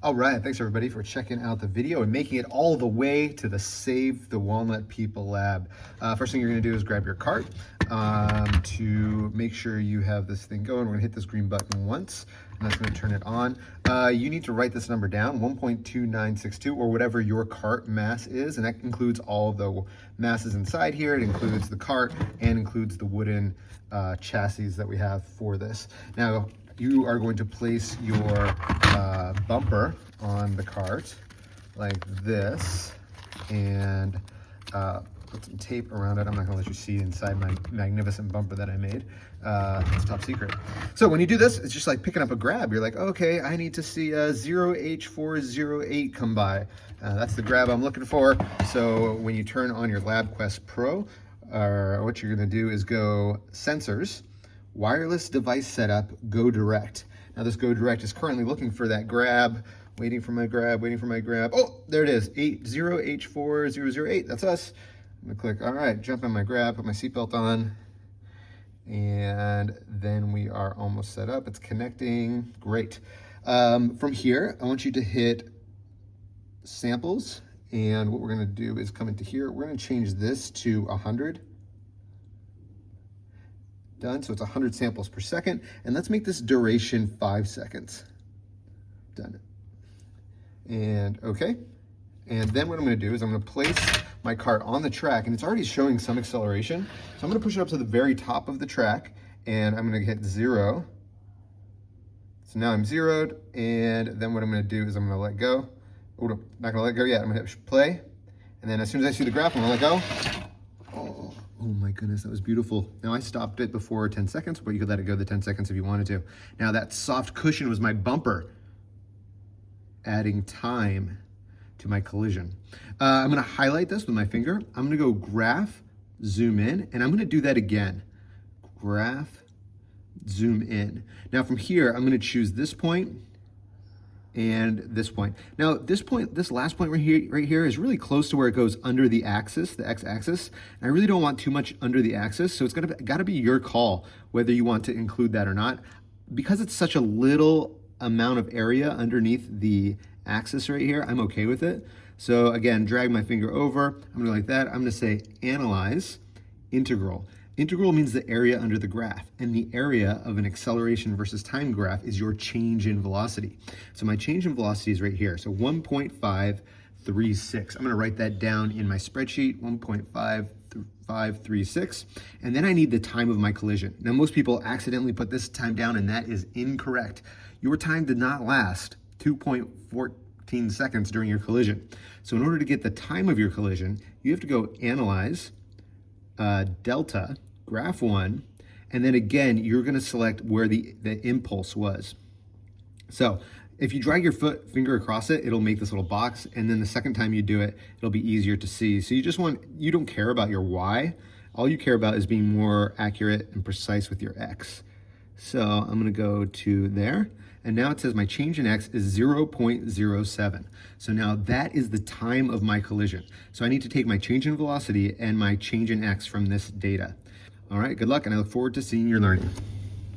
All right, thanks everybody for checking out the video and making it all the way to the Save the Walnut People Lab. First thing you're gonna do is grab your cart to make sure you have this thing going. We're gonna hit this green button once, and that's gonna turn it on. You need to write this number down, 1.2962, or whatever your cart mass is, and that includes all the masses inside here. It includes the cart and includes the wooden chassis that we have for this. Now, you are going to place your bumper on the cart like this and put some tape around it. I'm not gonna let you see inside my magnificent bumper that I made. It's top secret. So when you do this, it's just like picking up a grab. You're like, okay, I need to see a 0H408 come by. That's the grab I'm looking for. So when you turn on your LabQuest Pro, what you're gonna do is go Sensors, Wireless Device Setup, Go Direct. Now this Go Direct is currently looking for that grab, waiting for my grab. Oh, there it is, 80H4008, that's us. I'm gonna click, all right, jump in my grab, put my seatbelt on, and then we are almost set up. It's connecting, great. From here, I want you to hit Samples, and what we're gonna do is come into here, we're gonna change this to 100. Done, so it's 100 samples per second, and let's make this duration 5 seconds. Done. And okay, and then what I'm gonna do is I'm gonna place my cart on the track, and it's already showing some acceleration, so I'm gonna push it up to the very top of the track, and I'm gonna hit 0. So now I'm zeroed, and then what I'm gonna do is I'm gonna let go. Oh, no, not gonna let go yet. I'm gonna hit play, and then as soon as I see the graph, I'm gonna let go. Oh my goodness, that was beautiful. Now I stopped it before 10 seconds, but you could let it go the 10 seconds if you wanted to. Now that soft cushion was my bumper, adding time to my collision. I'm gonna highlight this with my finger. I'm gonna go graph, zoom in, and I'm gonna do that again. Graph, zoom in. Now from here, I'm gonna choose this point and this point. Now this last point right here is really close to where it goes under the axis, the x-axis. And I really don't want too much under the axis, so it's gotta be your call whether you want to include that or not. Because it's such a little amount of area underneath the axis right here, I'm okay with it. So again, drag my finger over, I'm gonna like that, I'm gonna say Analyze, Integral. Integral means the area under the graph, and the area of an acceleration versus time graph is your change in velocity. So my change in velocity is right here, so 1.536. I'm gonna write that down in my spreadsheet, 1.536, and then I need the time of my collision. Now most people accidentally put this time down, and that is incorrect. Your time did not last 2.14 seconds during your collision. So in order to get the time of your collision, you have to go Analyze, Delta, graph 1, and then again, you're gonna select where the impulse was. So if you drag your finger across it, it'll make this little box, and then the second time you do it, it'll be easier to see. So you don't care about your Y, all you care about is being more accurate and precise with your X. So I'm gonna go to there, and now it says my change in X is 0.07. So now that is the time of my collision. So I need to take my change in velocity and my change in X from this data. All right, good luck, and I look forward to seeing your learning.